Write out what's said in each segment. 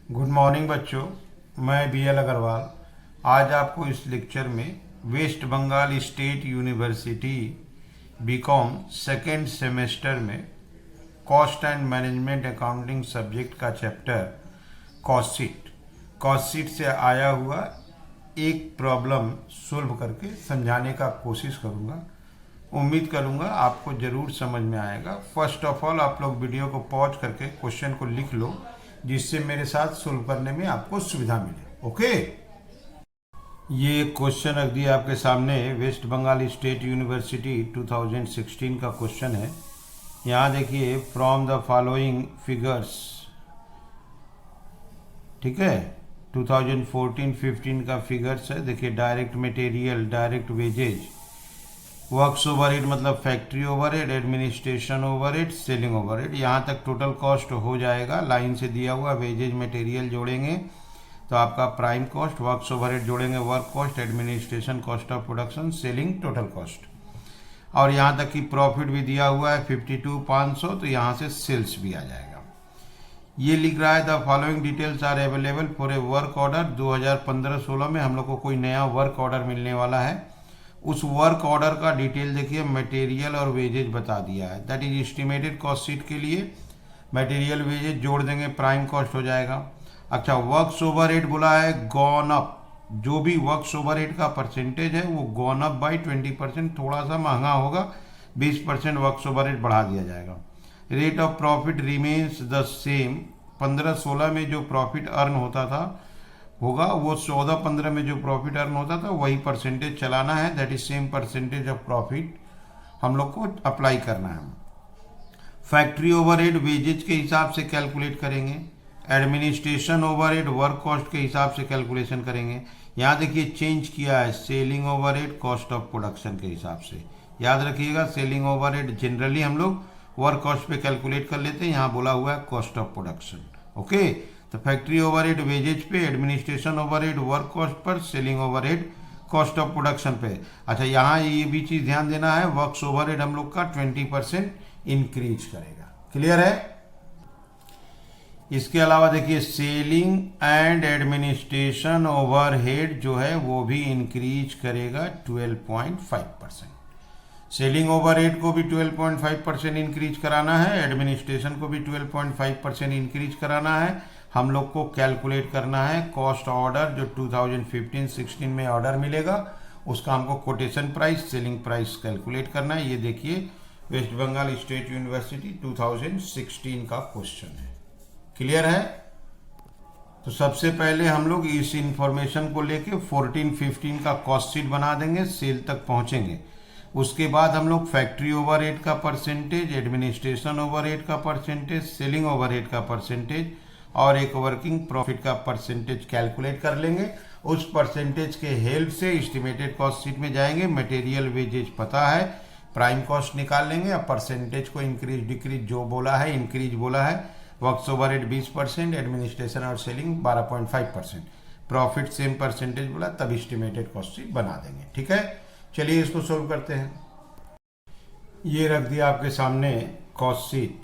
Good morning बच्चों, मैं BL Agarwal आज आपको इस लेक्चर में West Bengal State University BCom second semester में cost and management accounting subject का चैप्टर कॉस्ट शीट से आया हुआ एक प्रॉब्लम सोल्व करके समझाने का कोशिश करूँगा। उम्मीद करूँगा आपको ज़रूर समझ में आएगा। फर्स्ट ऑफ ऑल आप लोग वीडियो को पॉज करके क्वेश्चन को लिख लो, जिससे मेरे साथ सोल्व करने में आपको सुविधा मिले। ओके, ये क्वेश्चन रख दिया आपके सामने, वेस्ट बंगाल स्टेट यूनिवर्सिटी 2016 का क्वेश्चन है। यहाँ देखिए, फ्रॉम द फॉलोइंग फिगर्स, ठीक है, 2014-15 का फिगर्स है। देखिए, direct material, direct wages, works overhead मतलब factory overhead, administration overhead, selling overhead, यहाँ तक टोटल कॉस्ट हो जाएगा। लाइन से दिया हुआ वेजेज मटेरियल जोड़ेंगे तो आपका प्राइम कॉस्ट, वर्क्स ओवरहेड जोड़ेंगे work cost, administration cost of production, selling total cost, और यहाँ तक कि प्रॉफिट भी दिया हुआ है 52,500, तो यहाँ से सेल्स भी आ जाएगा। ये लिख रहा है the following details are available for a work order. 2015-16 में हम लोग को कोई नया वर्क ऑर्डर मिलने वाला है। उस वर्क ऑर्डर का डिटेल देखिए, मटेरियल और वेजेज बता दिया है। That is estimated cost sheet के लिए मटेरियल वेजेज जोड़ देंगे, प्राइम कॉस्ट हो जाएगा। अच्छा, वर्क्स ओवरहेड बोला है गॉन अप, जो भी वर्क्स ओवरहेड का परसेंटेज है वो गॉन अप बाई 20%, थोड़ा सा महंगा होगा, 20% वर्क्स ओवरहेड बढ़ा दिया जाएगा। Rate of profit remains the same. 15-16 में जो प्रॉफिट अर्न होता था होगा, वो 14-15 में जो प्रॉफिट अर्न होता था वही परसेंटेज चलाना है। That is same percentage of profit हम लोग को अप्लाई करना है। फैक्ट्री ओवरहेड वेजेज के हिसाब से कैलकुलेट करेंगे, एडमिनिस्ट्रेशन ओवरहेड वर्क कॉस्ट के हिसाब से कैलकुलेशन करेंगे। यहाँ देखिए चेंज किया है, selling overhead cost of production के हिसाब से। याद रखिएगा, सेलिंग ओवरहेड जनरली हम लोग वर्क कॉस्ट पे कैलकुलेट कर लेते हैं, यहाँ बोला हुआ है कॉस्ट ऑफ प्रोडक्शन। ओके, तो फैक्ट्री ओवरहेड वेजेज पे, administration overhead work cost per, selling overhead cost of production पे। अच्छा, यहाँ ये भी चीज़ ध्यान देना है, वर्क्स ओवरहेड हम लोग का 20% इंक्रीज करेगा। क्लियर है? इसके अलावा देखिए, सेलिंग एंड एडमिनिस्ट्रेशन ओवरहेड जो है वो भी इंक्रीज करेगा 12.5%। सेलिंग ओवरहेड को भी 12.5% इंक्रीज कराना है, एडमिनिस्ट्रेशन को भी 12.5% इंक्रीज कराना है। हम लोग को कैलकुलेट करना है कॉस्ट ऑर्डर, जो 2015-16 में ऑर्डर मिलेगा उसका हमको quotation price, selling price calculate करना है। ये देखिए, वेस्ट बंगाल स्टेट यूनिवर्सिटी 2016 का क्वेश्चन है। क्लियर है? तो सबसे पहले हम लोग इस इंफॉर्मेशन को लेके 14-15 का कॉस्ट शीट बना देंगे, सेल तक पहुंचेंगे। उसके बाद हम लोग फैक्ट्री ओवरहेड का परसेंटेज, एडमिनिस्ट्रेशन ओवरहेड का परसेंटेज, सेलिंग ओवरहेड का परसेंटेज और एक वर्किंग प्रॉफिट का परसेंटेज कैलकुलेट कर लेंगे। उस परसेंटेज के हेल्प से एस्टिमेटेड कॉस्ट शीट में जाएंगे। मटेरियल वेजेज पता है, प्राइम कॉस्ट निकाल लेंगे। अब परसेंटेज को इंक्रीज डिक्रीज जो बोला है, इंक्रीज बोला है, वर्क्स ओवरहेड 20%, एडमिनिस्ट्रेशन और सेलिंग 12.5%, प्रॉफिट सेम परसेंटेज बोला, तब एस्टिमेटेड कॉस्ट शीट बना देंगे। ठीक है, चलिए इसको सोल्व करते हैं। ये रख दिया आपके सामने कॉस्ट शीट।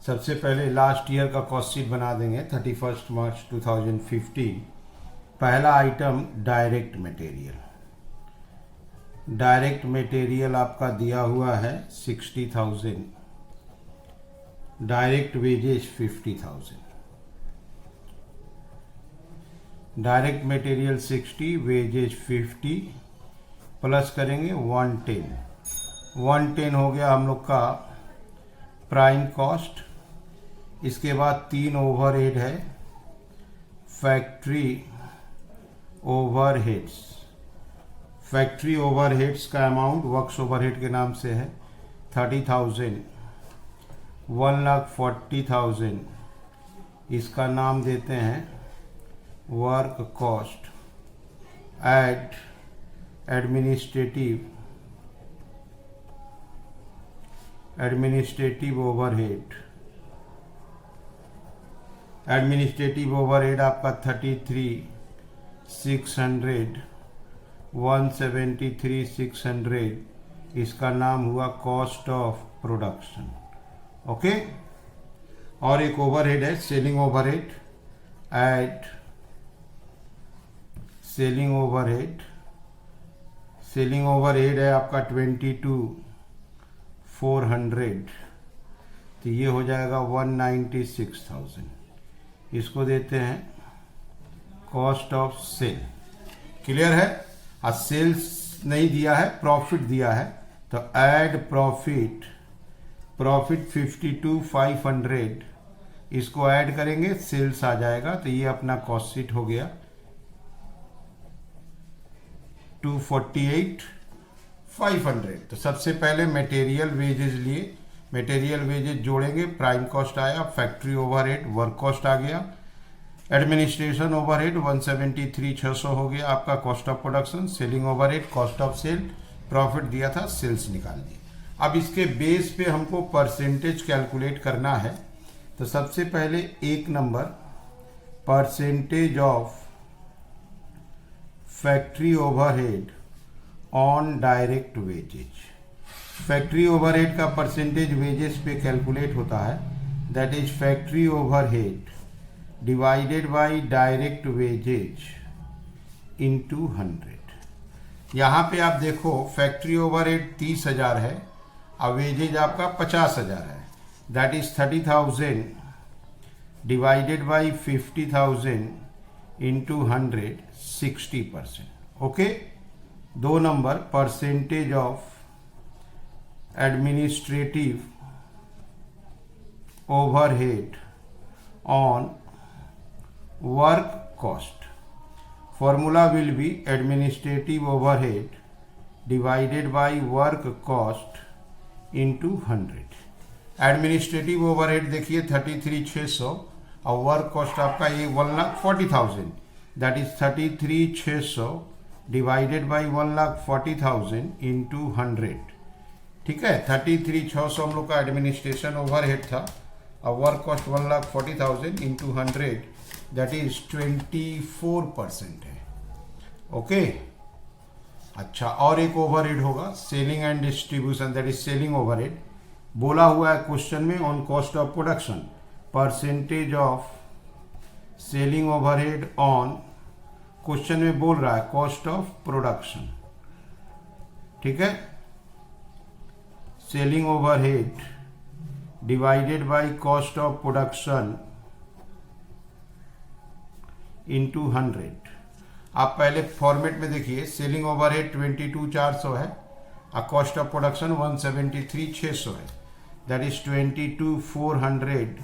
सबसे पहले लास्ट ईयर का कॉस्ट शीट बना देंगे, 31 मार्च 2015। पहला item direct material. Direct material आपका दिया हुआ है 60,000, direct wages 50,000। Direct material 60, wages 50, plus करेंगे 110 हो गया हम लोग का प्राइम कॉस्ट। इसके बाद 3 ओवरहेड है, फैक्ट्री ओवरहेड्स। फैक्ट्री ओवरहेड्स का अमाउंट वर्क्स ओवरहेड के नाम से है 30,000, 1,40,000 इसका नाम देते हैं work cost. Add administrative overhead. Administrative overhead आपका 33,600, 173,600 इसका नाम हुआ कॉस्ट ऑफ प्रोडक्शन। ओके, और एक ओवरहेड है selling overhead, add selling overhead, selling overhead है आपका 22,400, तो ये हो जाएगा 196,000। इसको देते हैं कॉस्ट ऑफ सेल। क्लियर है? आज सेल्स नहीं दिया है, प्रॉफिट दिया है, तो ऐड प्रॉफिट, प्रॉफिट 52,500, इसको ऐड करेंगे, सेल्स आ जाएगा, तो ये अपना कॉस्ट शीट हो गया 248,500। तो सबसे पहले मटेरियल वेजेस लिए, मटेरियल वेजेस जोड़ेंगे, प्राइम कॉस्ट आया, फैक्ट्री ओवरहेड वर्क कॉस्ट आ गया, एडमिनिस्ट्रेशन ओवरहेड 173,600 हो गया आपका cost of production, selling overhead cost of sale, profit दिया था, सेल्स निकाल दिए। अब इसके बेस पे हमको परसेंटेज कैलकुलेट करना है, तो सबसे पहले एक number percentage of factory overhead on direct wages. Factory overhead का परसेंटेज वेजेस पे कैलकुलेट होता है, that is factory overhead divided by direct wages into 100। यहाँ पे आप देखो फैक्ट्री ओवरहेड 30,000 है, अब वेजेज आपका 50,000 है, that is 30,000 divided by 50,000 into 100, 60%। Okay, दो number percentage of administrative overhead on work cost. Formula will be administrative overhead divided by work cost into 100। Administrative overhead देखिए 33,600 और वर्क कॉस्ट आपका ये 1,40,000, that is 33,600 divided by 1,40,000 into 100। ठीक है, 33,600 हम लोग का एडमिनिस्ट्रेशन ओवरहेड था और work cost 1,40,000 into 100, that is 24% है। ओके, अच्छा, और एक ओवरहेड होगा selling and distribution, that is selling overhead. बोला हुआ है क्वेश्चन में on cost of production, percentage of selling overhead on, question में बोल रहा है कॉस्ट ऑफ प्रोडक्शन। ठीक है, selling overhead divided by cost of production into 100। आप पहले फॉर्मेट में देखिए, सेलिंग ओवरहेड 22,400 है और कॉस्ट ऑफ प्रोडक्शन 173,600 है, that is 22,400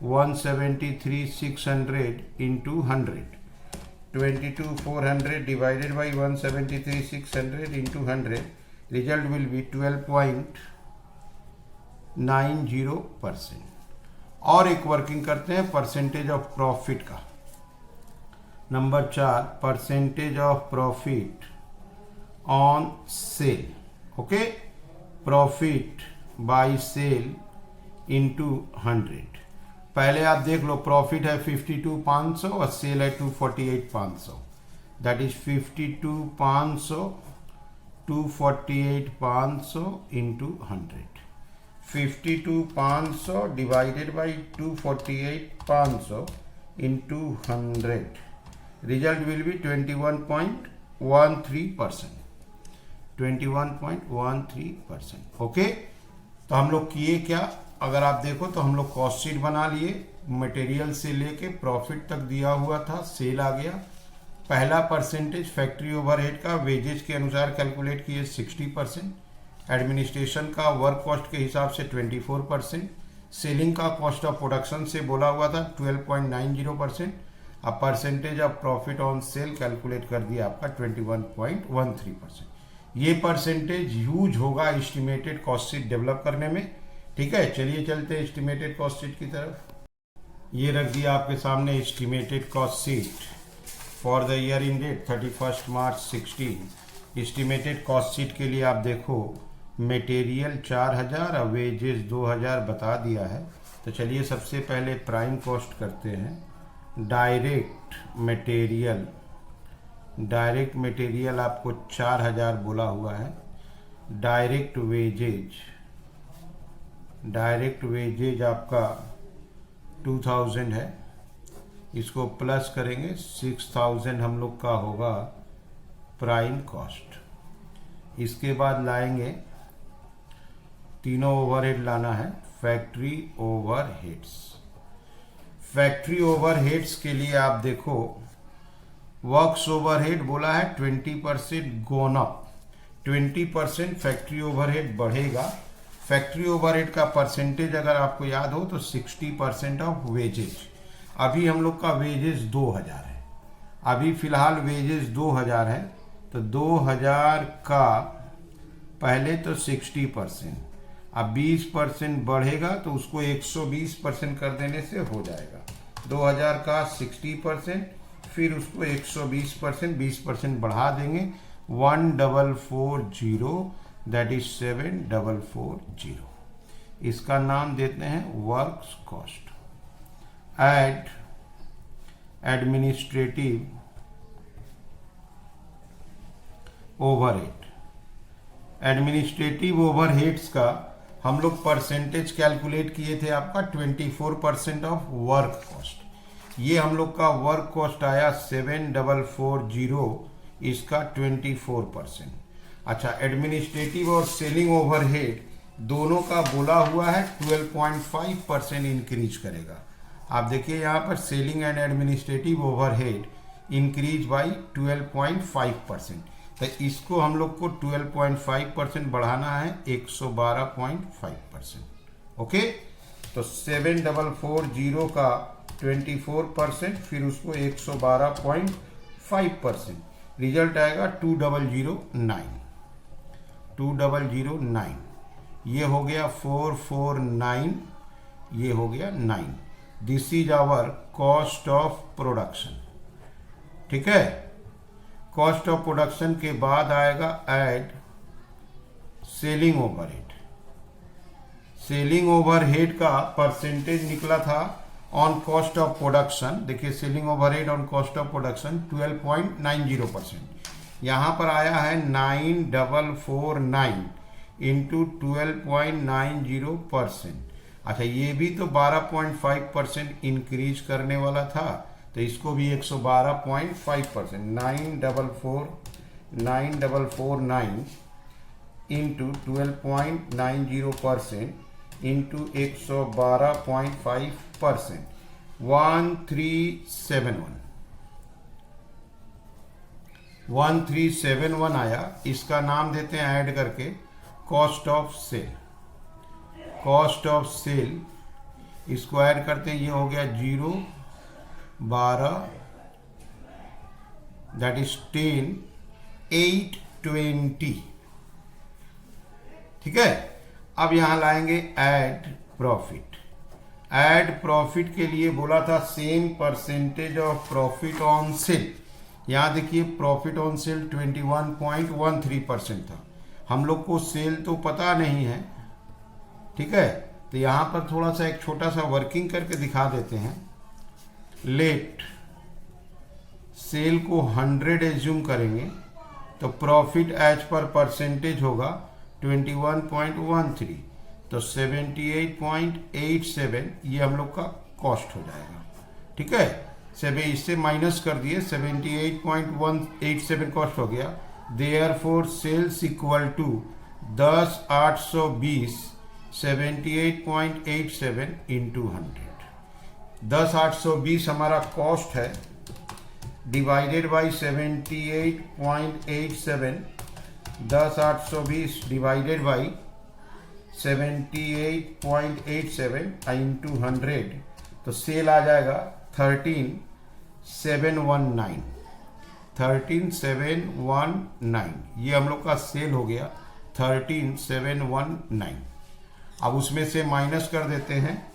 173,600 into 100। 22,400 divided by 173,600 into 100, result will be 12.90%। और एक वर्किंग करते हैं परसेंटेज ऑफ प्रॉफिट का। Number 4, percentage of profit on sale. Okay, profit by sale into 100। पहले आप देख लो, प्रॉफिट है 52,500 और सेल है 248,500, that is 52,500 248,500 into 100। 52,500 divided by 248,500 into 100, result will B 21.13%। 21.13%। Okay, तो हम लोग किए क्या, अगर आप देखो तो हम लोग कॉस्ट शीट बना लिए, मटेरियल से लेके प्रॉफिट तक दिया हुआ था, सेल आ गया। पहला परसेंटेज फैक्ट्री ओवरहेड का वेजेज के अनुसार कैलकुलेट किए 60%, एडमिनिस्ट्रेशन का वर्क कॉस्ट के हिसाब से 24%, सेलिंग का कॉस्ट ऑफ प्रोडक्शन से बोला हुआ था 12.90%, अब percentage of profit on cell calculate कर दिया आपका 21.13%। ये परसेंटेज यूज होगा एस्टिमेटेड कॉस्ट शीट डेवलप करने में। ठीक है, चलिए चलते हैं एस्टिमेटेड कॉस्ट शीट की तरफ। ये रख दिया आपके सामने estimated cost sheet for the year ended 31 March 16। Estimated cost sheet के लिए आप देखो, मटेरियल 4,000 और वेजेस 2,000 बता दिया है। तो चलिए सबसे पहले प्राइम कॉस्ट करते हैं। डायरेक्ट मटेरियल आपको 4,000 बोला हुआ है। डायरेक्ट वेजेज आपका 2,000 है। इसको प्लस करेंगे 6000 हम लोग का होगा प्राइम कॉस्ट। इसके बाद लाएंगे तीनों ओवरहेड लाना है, फैक्ट्री ओवरहेड्स। फैक्ट्री ओवरहेड्स के लिए आप देखो वर्क्स ओवरहेड बोला है 20% गोन अप, 20% फैक्ट्री ओवरहेड बढ़ेगा। फैक्ट्री ओवरहेड का परसेंटेज अगर आपको याद हो तो 60% ऑफ वेजेज। अभी हम लोग का वेजेस 2000 है, अभी फिलहाल वेजेस 2000 है, तो 2000 का पहले तो 60%, अब 20% बढ़ेगा तो उसको 120% कर देने से हो जाएगा। 2000 का 60%, फिर उसको 120%, 20% बढ़ा देंगे 1440, दैट इज 7440। इसका नाम देते हैं works cost. Add administrative overhead. Administrative overheads का हम लोग परसेंटेज कैलकुलेट किए थे आपका 24% ऑफ वर्क कॉस्ट। ये हम लोग का वर्क कॉस्ट आया 7440, इसका 24%। अच्छा, एडमिनिस्ट्रेटिव और सेलिंग ओवरहेड दोनों का बोला हुआ है 12.5% इंक्रीज करेगा। आप देखिए यहाँ पर selling and administrative overhead increase by 12.5%, तो इसको हम लोग को 12.5% बढ़ाना है 112.5%। ओके, तो 7440 का 24%, फिर उसको 112.5%, रिजल्ट आएगा 2009। ये हो गया 449, ये हो गया 9। This is our cost of production. ठीक है, कॉस्ट ऑफ प्रोडक्शन के बाद आएगा add selling overhead. Selling overhead का परसेंटेज निकला था ऑन कॉस्ट ऑफ प्रोडक्शन। देखिए selling overhead on cost of production 12.90%, यहाँ पर आया है 9449 इंटू 12.90%। अच्छा, ये भी तो 12.5% इंक्रीज करने वाला था, तो इसको भी 112.5%, 9449 इंटू 12.90% इंटू 112.5%, 1371 आया। इसका नाम देते हैं ऐड करके cost of sale. Cost of sale इसको ऐड करते हैं, ये हो गया 012, दैट इज 10,820। ठीक है, अब यहां लाएंगे ऐड प्रॉफिट। ऐड प्रॉफिट के लिए बोला था same percentage of profit on cell. यहां देखिए प्रॉफिट ऑन सेल 21.13% था। हम लोग को सेल तो पता नहीं है, ठीक है, तो यहां पर थोड़ा सा एक छोटा सा वर्किंग करके दिखा देते हैं। लेट सेल को 100 एज्यूम करेंगे तो प्रॉफिट एज पर परसेंटेज होगा 21.13, तो 78.87 ये हम लोग का कॉस्ट हो जाएगा। ठीक है, इससे माइनस कर दिए, 78.187 कॉस्ट हो गया। Therefore sales equal to 10,820 78.87 into 100। 10,820 हमारा कॉस्ट है, divided by 78.87, 10,820 divided by 78.87 into 100, तो सेल आ जाएगा 13,719। 13,719 ये हम लोग का सेल हो गया 13,719। अब उसमें से माइनस कर देते हैं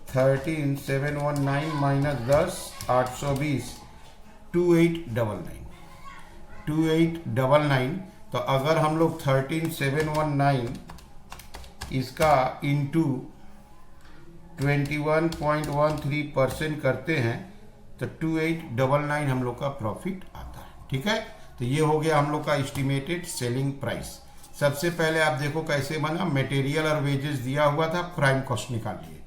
13,719 माइनस 10,820, 2899। तो अगर हम लोग 13,719 इसका इंटू 21.13% करते हैं तो 2899 हम लोग का प्रॉफिट आता है। ठीक है, तो ये हो गया हम लोग का एस्टिमेटेड सेलिंग प्राइस। सबसे पहले आप देखो कैसे बना, मटेरियल और वेजेस दिया हुआ था, प्राइम कॉस्ट निकालिए,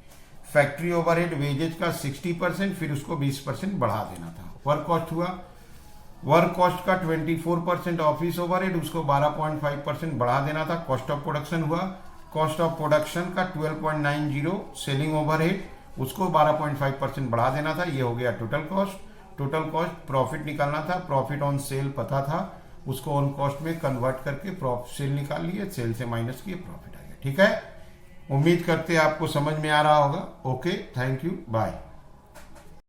फैक्ट्री ओवरहेड वेजेज का 60%, फिर उसको 20% बढ़ा देना था। वर्क कॉस्ट हुआ, वर्क कॉस्ट का 24% ऑफिस ओवरहेड, उसको 12.5% बढ़ा देना था। कॉस्ट ऑफ प्रोडक्शन हुआ, कॉस्ट ऑफ प्रोडक्शन का 12.90 सेलिंग ओवरहेड, उसको 12.5% बढ़ा देना था। ये हो गया total cost. Total cost profit निकालना था, प्रॉफिट ऑन सेल पता था, उसको ऑन कॉस्ट में कन्वर्ट करके सेल निकाल लिए, सेल से माइनस किए, प्रॉफिट आ गया। ठीक है, उम्मीद करते हैं आपको समझ में आ रहा होगा। Okay, thank you, bye.